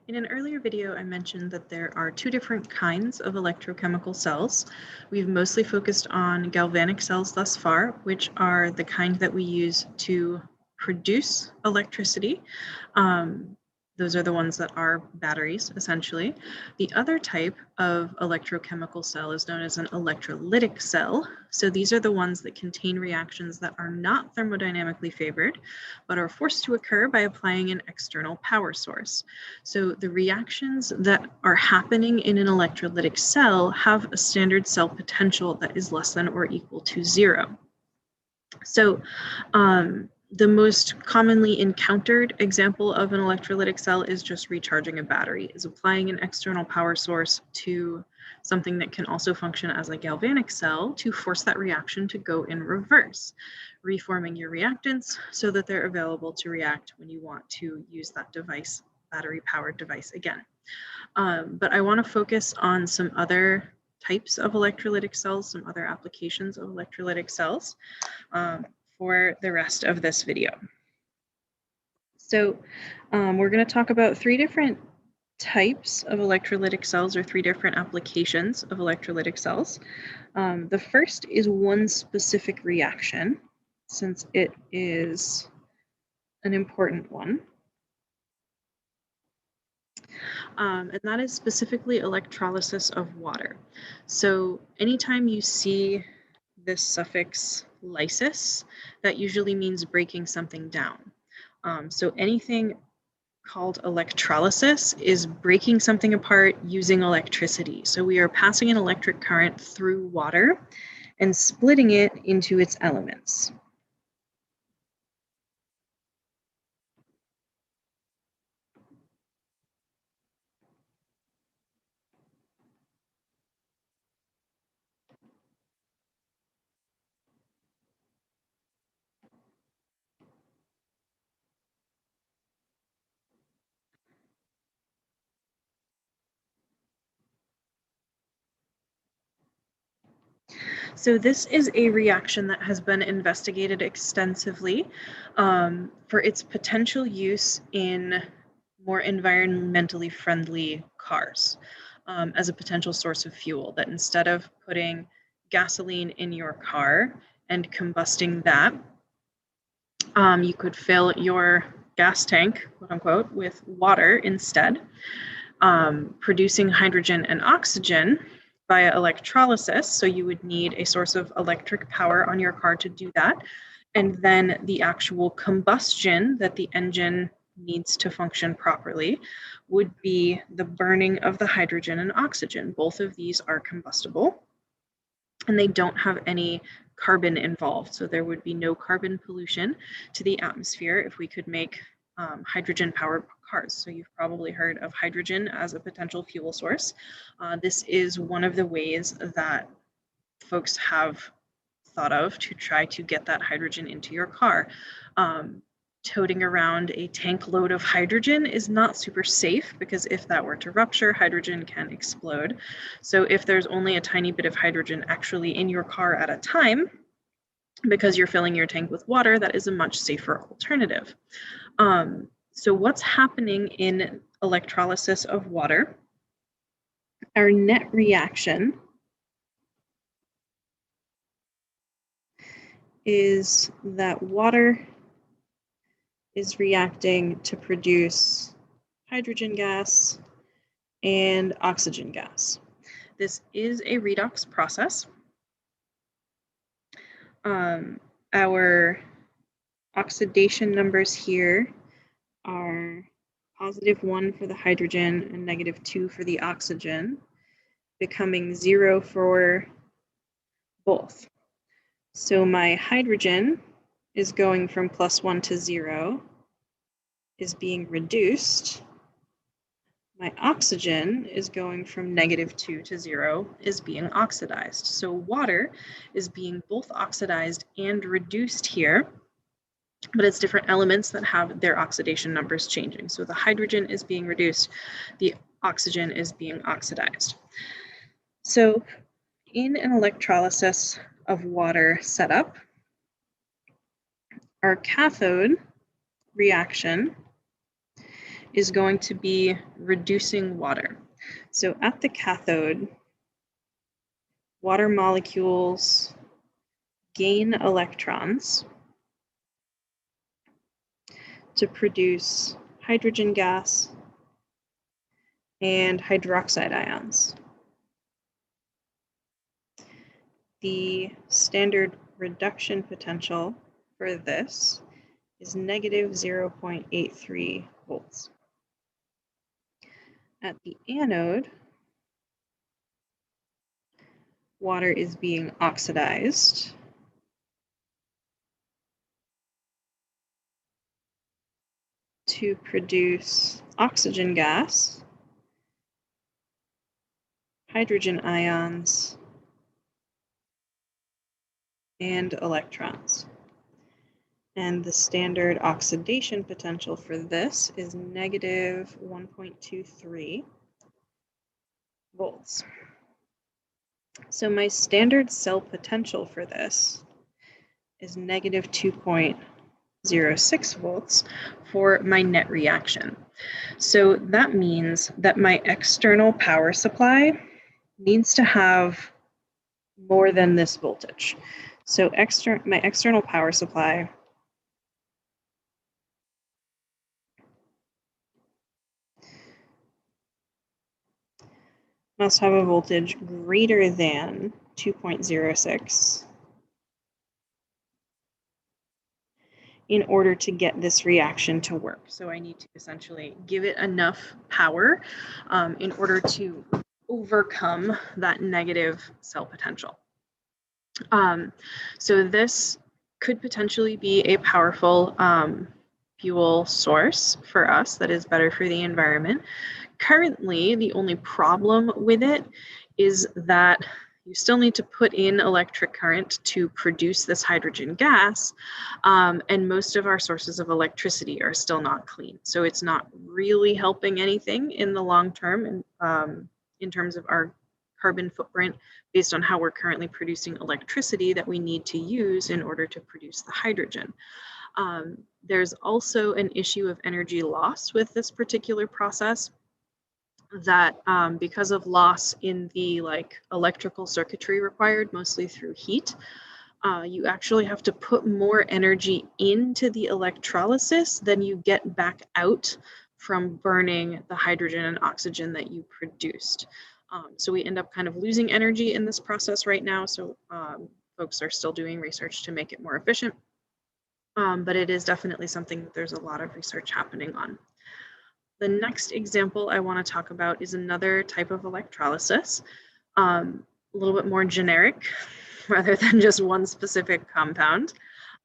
In an earlier video, I mentioned that there are two different kinds of electrochemical cells. We've mostly focused on galvanic cells thus far, which are the kind that we use to produce electricity. Those are the ones that are batteries, essentially. The other type of electrochemical cell is known as an electrolytic cell. So these are the ones that contain reactions that are not thermodynamically favored, but are forced to occur by applying an external power source. So the reactions that are happening in an electrolytic cell have a standard cell potential that is less than or equal to 0. So the most commonly encountered example of an electrolytic cell is just recharging a battery, is applying an external power source to something that can also function as a galvanic cell to force that reaction to go in reverse, reforming your reactants so that they're available to react when you want to use that device, battery-powered device again. But I want to focus on some other types of electrolytic cells, some other applications of electrolytic cells for the rest of this video. So we're going to talk about three different types of electrolytic cells, or three different applications of electrolytic cells. The first is one specific reaction, since it is an important one. And that is specifically electrolysis of water. So anytime you see this suffix lysis, that usually means breaking something down. So anything called electrolysis is breaking something apart using electricity. So we are passing an electric current through water and splitting it into its elements. So this is a reaction that has been investigated extensively for its potential use in more environmentally friendly cars as a potential source of fuel, that instead of putting gasoline in your car and combusting that, you could fill your gas tank, quote unquote, with water instead, producing hydrogen and oxygen via electrolysis. So you would need a source of electric power on your car to do that. And then the actual combustion that the engine needs to function properly would be the burning of the hydrogen and oxygen. Both of these are combustible, and they don't have any carbon involved. So there would be no carbon pollution to the atmosphere if we could make hydrogen-powered cars. So you've probably heard of hydrogen as a potential fuel source. This is one of the ways that folks have thought of to try to get that hydrogen into your car. Toting around a tank load of hydrogen is not super safe, because if that were to rupture, hydrogen can explode. So if there's only a tiny bit of hydrogen actually in your car at a time, because you're filling your tank with water, that is a much safer alternative. So what's happening in electrolysis of water? Our net reaction is that water is reacting to produce hydrogen gas and oxygen gas. This is a redox process. Our oxidation numbers here are +1 for the hydrogen and -2 for the oxygen, becoming 0 for both. So my hydrogen is going from +1 to 0, is being reduced. My oxygen is going from -2 to 0, is being oxidized. So water is being both oxidized and reduced here, but it's different elements that have their oxidation numbers changing. So the hydrogen is being reduced, the oxygen is being oxidized. So in an electrolysis of water setup, our cathode reaction is going to be reducing water. So at the cathode, water molecules gain electrons to produce hydrogen gas and hydroxide ions. The standard reduction potential for this is negative 0.83 volts. At the anode, water is being oxidized to produce oxygen gas, hydrogen ions, and electrons. And the standard oxidation potential for this is negative 1.23 volts. So my standard cell potential for this is negative 2.06 volts for my net reaction. So that means that my external power supply needs to have more than this voltage. So my external power supply must have a voltage greater than 2.06 in order to get this reaction to work. So I need to essentially give it enough power in order to overcome that negative cell potential. So this could potentially be a powerful fuel source for us that is better for the environment. Currently, the only problem with it is that you still need to put in electric current to produce this hydrogen gas, and most of our sources of electricity are still not clean. So it's not really helping anything in the long term in terms of our carbon footprint based on how we're currently producing electricity that we need to use in order to produce the hydrogen. There's also an issue of energy loss with this particular process, that because of loss in the electrical circuitry required, mostly through heat, you actually have to put more energy into the electrolysis than you get back out from burning the hydrogen and oxygen that you produced. So we end up kind of losing energy in this process right now. So folks are still doing research to make it more efficient. But it is definitely something that there's a lot of research happening on. The next example I want to talk about is another type of electrolysis, a little bit more generic rather than just one specific compound.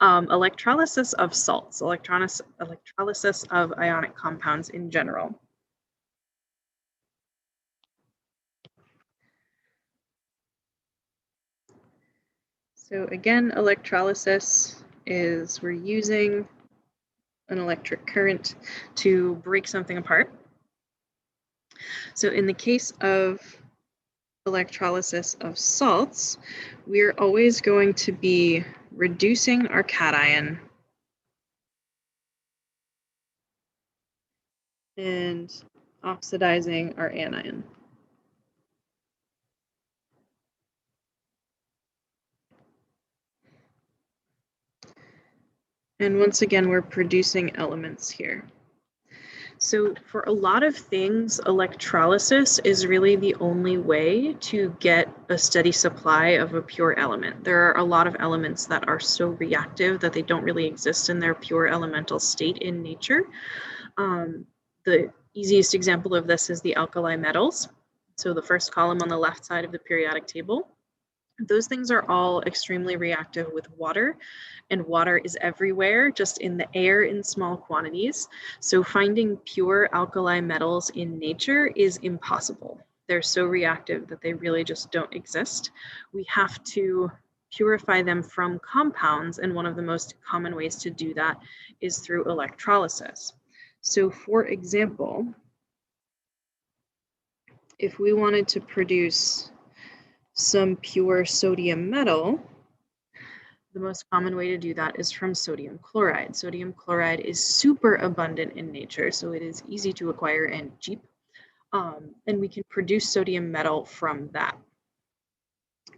Electrolysis of salts, electrolysis of ionic compounds in general. So again, electrolysis is we're using an electric current to break something apart. So in the case of electrolysis of salts, we're always going to be reducing our cation and oxidizing our anion. And once again, we're producing elements here. So for a lot of things, electrolysis is really the only way to get a steady supply of a pure element. There are a lot of elements that are so reactive that they don't really exist in their pure elemental state in nature. The easiest example of this is the alkali metals. So the first column on the left side of the periodic table. Those things are all extremely reactive with water, and water is everywhere, just in the air in small quantities. So finding pure alkali metals in nature is impossible. They're so reactive that they really just don't exist. We have to purify them from compounds, and one of the most common ways to do that is through electrolysis. So for example, if we wanted to produce some pure sodium metal, The most common way to do that is from sodium chloride. Sodium chloride is super abundant in nature, so it is easy to acquire and cheap. And we can produce sodium metal from that.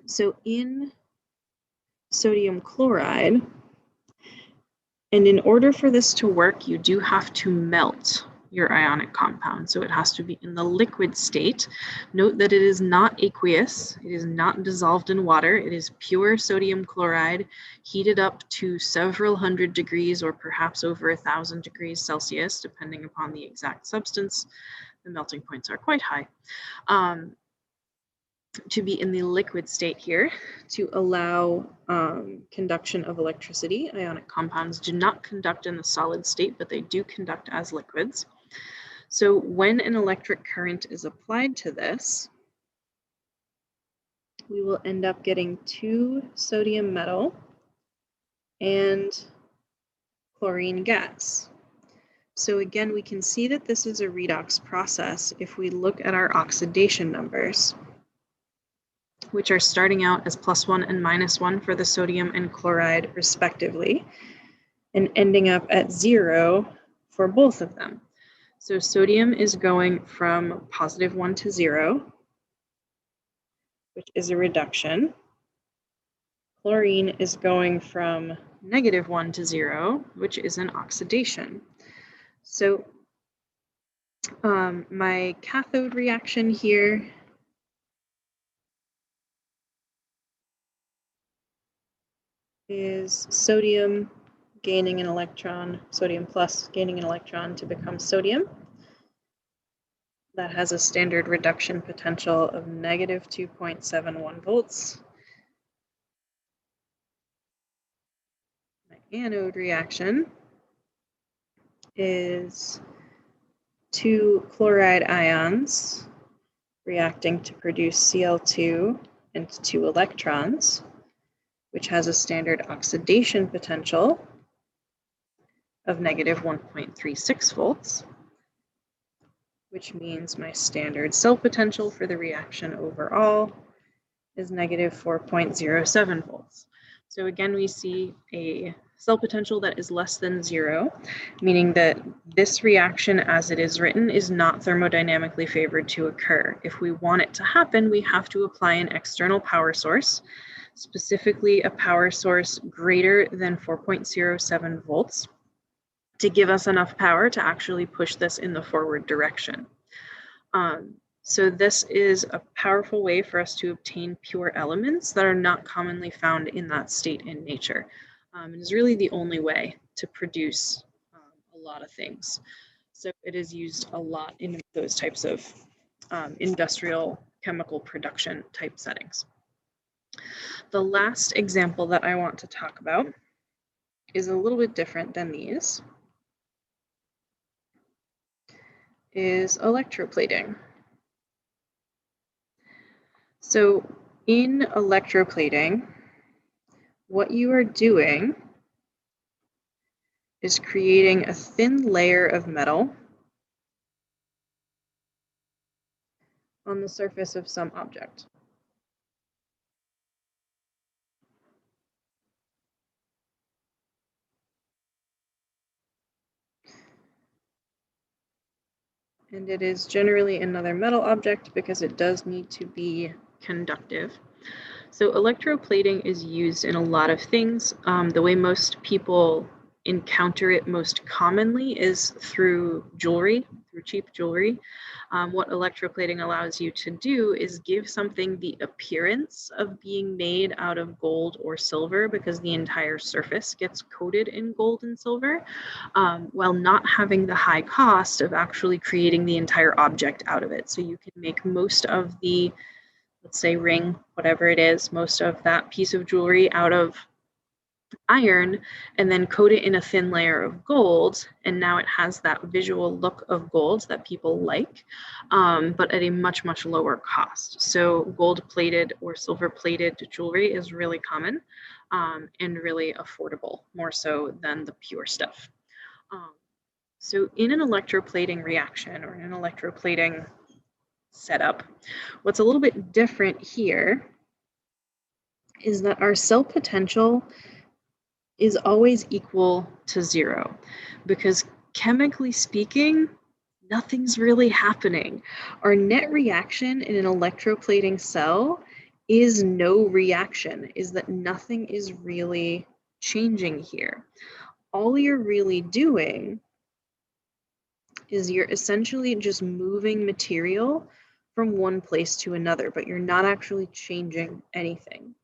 So in sodium chloride, and in order for this to work, you do have to melt your ionic compound. So it has to be in the liquid state. Note that it is not aqueous. It is not dissolved in water. It is pure sodium chloride heated up to several hundred degrees or perhaps over 1,000 degrees Celsius, depending upon the exact substance. The melting points are quite high. To be in the liquid state here to allow conduction of electricity. Ionic compounds do not conduct in the solid state, but they do conduct as liquids. So when an electric current is applied to this, we will end up getting 2 sodium metal and chlorine gas. So again, we can see that this is a redox process if we look at our oxidation numbers, which are starting out as +1 and -1 for the sodium and chloride respectively, and ending up at 0 for both of them. So sodium is going from +1 to 0, which is a reduction. Chlorine is going from -1 to 0, which is an oxidation. So my cathode reaction here is sodium gaining an electron, sodium plus gaining an electron to become sodium. That has a standard reduction potential of -2.71 volts. My anode reaction is 2 chloride ions reacting to produce Cl2 and 2 electrons, which has a standard oxidation potential of -1.36 volts, which means my standard cell potential for the reaction overall is -4.07 volts. So again, we see a cell potential that is less than 0, meaning that this reaction as it is written is not thermodynamically favored to occur. If we want it to happen, we have to apply an external power source, specifically a power source greater than 4.07 volts, to give us enough power to actually push this in the forward direction. So this is a powerful way for us to obtain pure elements that are not commonly found in that state in nature. It is really the only way to produce a lot of things. So it is used a lot in those types of industrial chemical production type settings. The last example that I want to talk about is a little bit different than these, is electroplating. So in electroplating, what you are doing is creating a thin layer of metal on the surface of some object. And it is generally another metal object because it does need to be conductive. So electroplating is used in a lot of things. The way most people encounter it most commonly is through jewelry, through cheap jewelry. What electroplating allows you to do is give something the appearance of being made out of gold or silver because the entire surface gets coated in gold and silver, while not having the high cost of actually creating the entire object out of it. So you can make most of the, let's say ring, whatever it is, most of that piece of jewelry out of iron and then coat it in a thin layer of gold, and now it has that visual look of gold that people like, but at a much lower cost. So gold plated or silver plated jewelry is really common and really affordable, more so than the pure stuff. So in an electroplating reaction or in an electroplating setup, what's a little bit different here is that our cell potential is always equal to 0, because chemically speaking, nothing's really happening. Our net reaction in an electroplating cell is no reaction, is that nothing is really changing here. All you're really doing is you're essentially just moving material from one place to another, but you're not actually changing anything.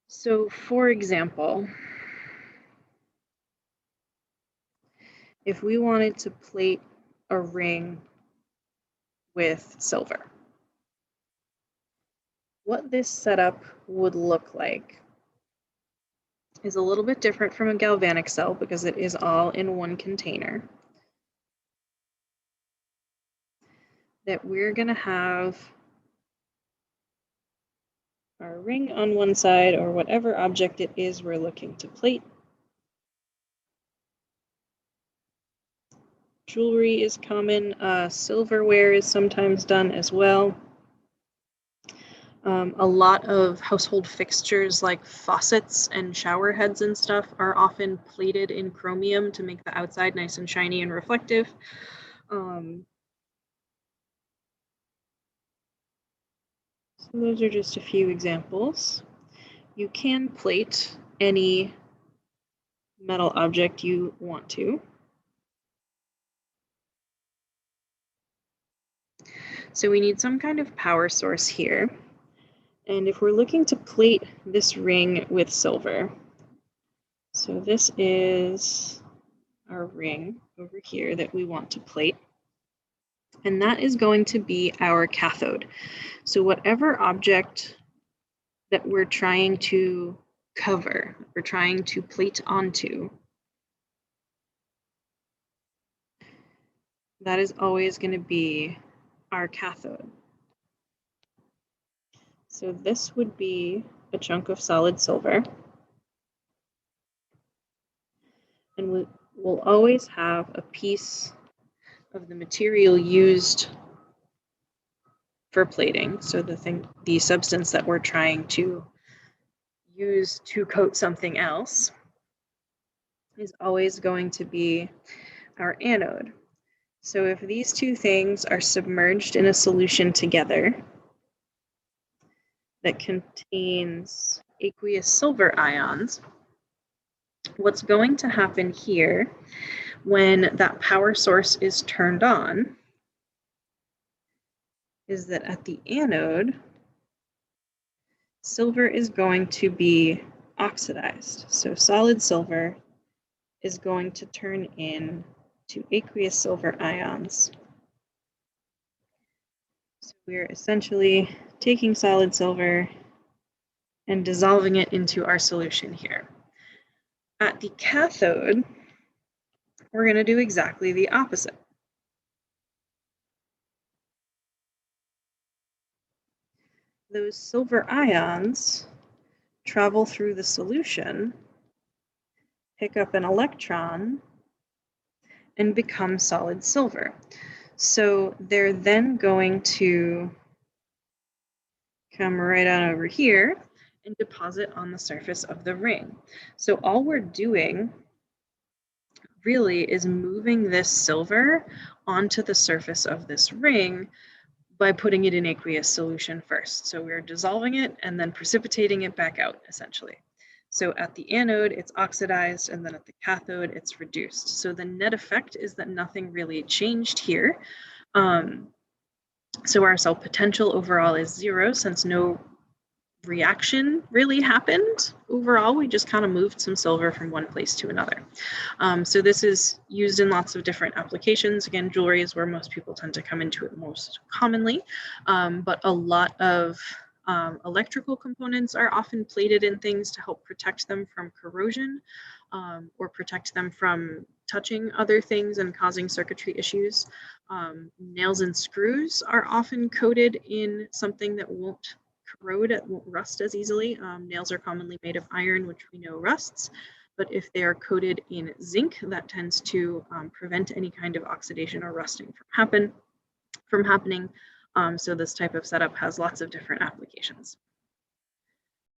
So, for example, if we wanted to plate a ring with silver, what this setup would look like is a little bit different from a galvanic cell because it is all in one container. That we're going to have our ring on one side, or whatever object it is we're looking to plate. Jewelry is common. Silverware is sometimes done as well. A lot of household fixtures like faucets and shower heads and stuff are often plated in chromium to make the outside nice and shiny and reflective. So those are just a few examples. You can plate any metal object you want to. So we need some kind of power source here. And if we're looking to plate this ring with silver, so this is our ring over here that we want to plate, and that is going to be our cathode. So whatever object that we're trying to cover, we're trying to plate onto, that is always going to be our cathode. So this would be a chunk of solid silver, and we'll always have a piece of the material used for plating. So the substance that we're trying to use to coat something else is always going to be our anode. So if these two things are submerged in a solution together that contains aqueous silver ions, what's going to happen here when that power source is turned on is that at the anode, silver is going to be oxidized. So solid silver is going to turn in to aqueous silver ions. So we're essentially taking solid silver and dissolving it into our solution here. At the cathode, we're going to do exactly the opposite. Those silver ions travel through the solution, pick up an electron, and become solid silver. So they're then going to come right on over here and deposit on the surface of the ring. So all we're doing really is moving this silver onto the surface of this ring by putting it in aqueous solution first. So we're dissolving it and then precipitating it back out, essentially. So at the anode, it's oxidized, and then at the cathode, it's reduced. So the net effect is that nothing really changed here. So our cell potential overall is 0, since no reaction really happened. Overall, we just kind of moved some silver from one place to another. So this is used in lots of different applications. Again, jewelry is where most people tend to come into it most commonly, but a lot of electrical components are often plated in things to help protect them from corrosion, or protect them from touching other things and causing circuitry issues. Nails and screws are often coated in something that won't corrode, it won't rust as easily. Nails are commonly made of iron, which we know rusts. but if they are coated in zinc, that tends to prevent any kind of oxidation or rusting from happening. So this type of setup has lots of different applications.